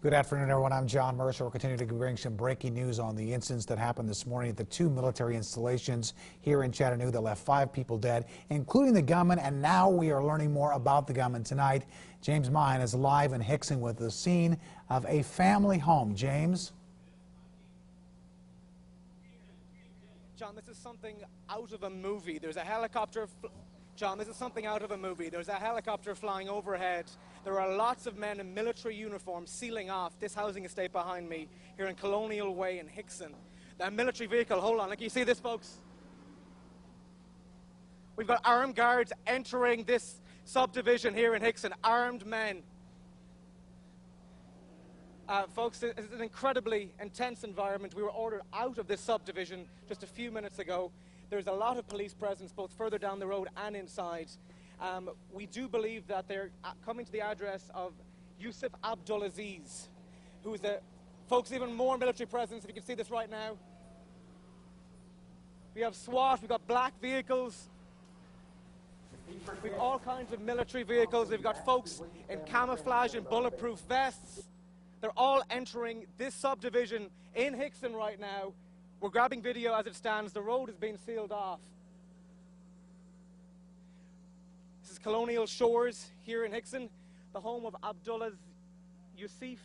Good afternoon, everyone. I'm John Mercer. We're continuing to bring some breaking news on the incidents that happened this morning at the two military installations here in Chattanooga that left 5 people dead, including the gunman, and now we are learning more about the gunman tonight. James Mahon is live in Hickson with the scene of a family home. James? John, this is something out of a movie. There's a helicopter. John, this is something out of a movie. There's a helicopter flying overhead. There are lots of men in military uniforms sealing off this housing estate behind me here in Colonial Way in Hickson. That military vehicle, hold on, can you see this, folks? We've got armed guards entering this subdivision here in Hickson, armed men. Folks, it's an incredibly intense environment. We were ordered out of this subdivision just a few minutes ago. There's a lot of police presence both further down the road and inside. We do believe that they're coming to the address of Yusuf Abdulaziz, who is folks, even more military presence, if you can see this right now. We have SWAT, we've got black vehicles, we've all kinds of military vehicles, we've got folks in camouflage and bulletproof vests. They're all entering this subdivision in Hickson right now. We're grabbing video as it stands. The road is being sealed off. This is Colonial Shores here in Hickson, the home of Abdullah Yusuf.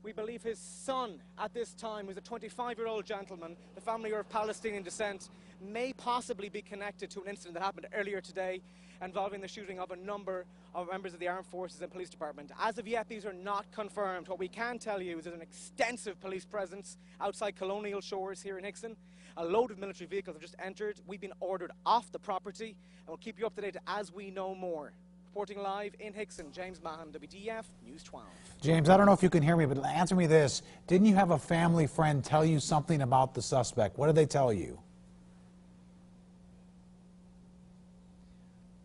We believe his son at this time, who's a 25-year-old gentleman, the family are of Palestinian descent, may possibly be connected to an incident that happened earlier today involving the shooting of a number of members of the armed forces and police department. As of yet, these are not confirmed. What we can tell you is there's an extensive police presence outside Colonial Shores here in Hickson. A load of military vehicles have just entered. We've been ordered off the property, and we'll keep you up to date as we know more. Reporting live in Hickson, James Mahon, WDF News 12. James, I don't know if you can hear me, but answer me this. Didn't you have a family friend tell you something about the suspect? What did they tell you?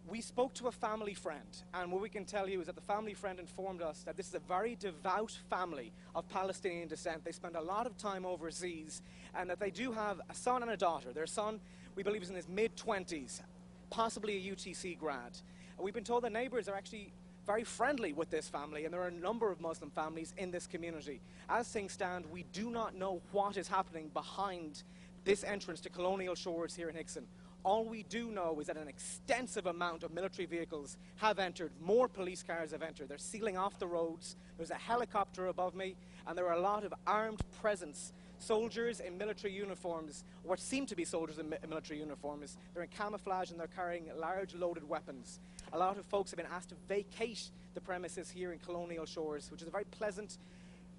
We spoke to a family friend, and what we can tell you is that the family friend informed us that this is a very devout family of Palestinian descent. They spend a lot of time overseas, and that they do have a son and a daughter. Their son, we believe, is in his mid-20s, possibly a UTC grad. And we've been told the neighbors are actually very friendly with this family, and there are a number of Muslim families in this community. As things stand, we do not know what is happening behind this entrance to Colonial Shores here in Hickson. All we do know is that an extensive amount of military vehicles have entered. More police cars have entered. They're sealing off the roads. There's a helicopter above me, and there are a lot of armed presence. Soldiers in military uniforms, what seem to be soldiers in military uniforms. They're in camouflage and they're carrying large loaded weapons. A lot of folks have been asked to vacate the premises here in Colonial Shores, which is a very pleasant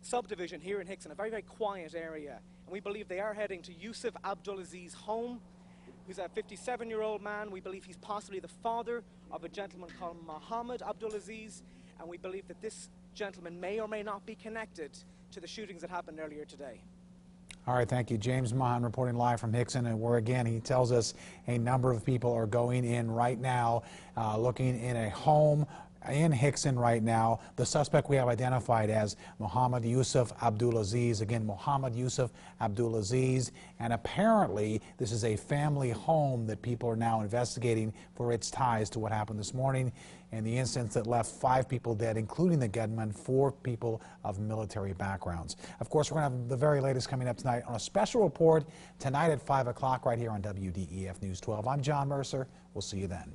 subdivision here in Hickson, a very, very quiet area. And we believe they are heading to Yusuf Abdulaziz's home, who's a 57-year-old man. We believe he's possibly the father of a gentleman called Mahon Abdulaziz, and we believe that this gentleman may or may not be connected to the shootings that happened earlier today. All right, thank you. James Mahon reporting live from Hickson, and where again he tells us a number of people are going in right now, looking in a home in Hickson right now. The suspect we have identified as Mohammed Yusuf Abdulaziz. Again, Mohammed Yusuf Abdulaziz. And apparently this is a family home that people are now investigating for its ties to what happened this morning and the incidents that left 5 people dead, including the gunman, 4 people of military backgrounds. Of course, we're going to have the very latest coming up tonight on a special report tonight at 5 o'clock right here on WDEF News 12. I'm John Mercer. We'll see you then.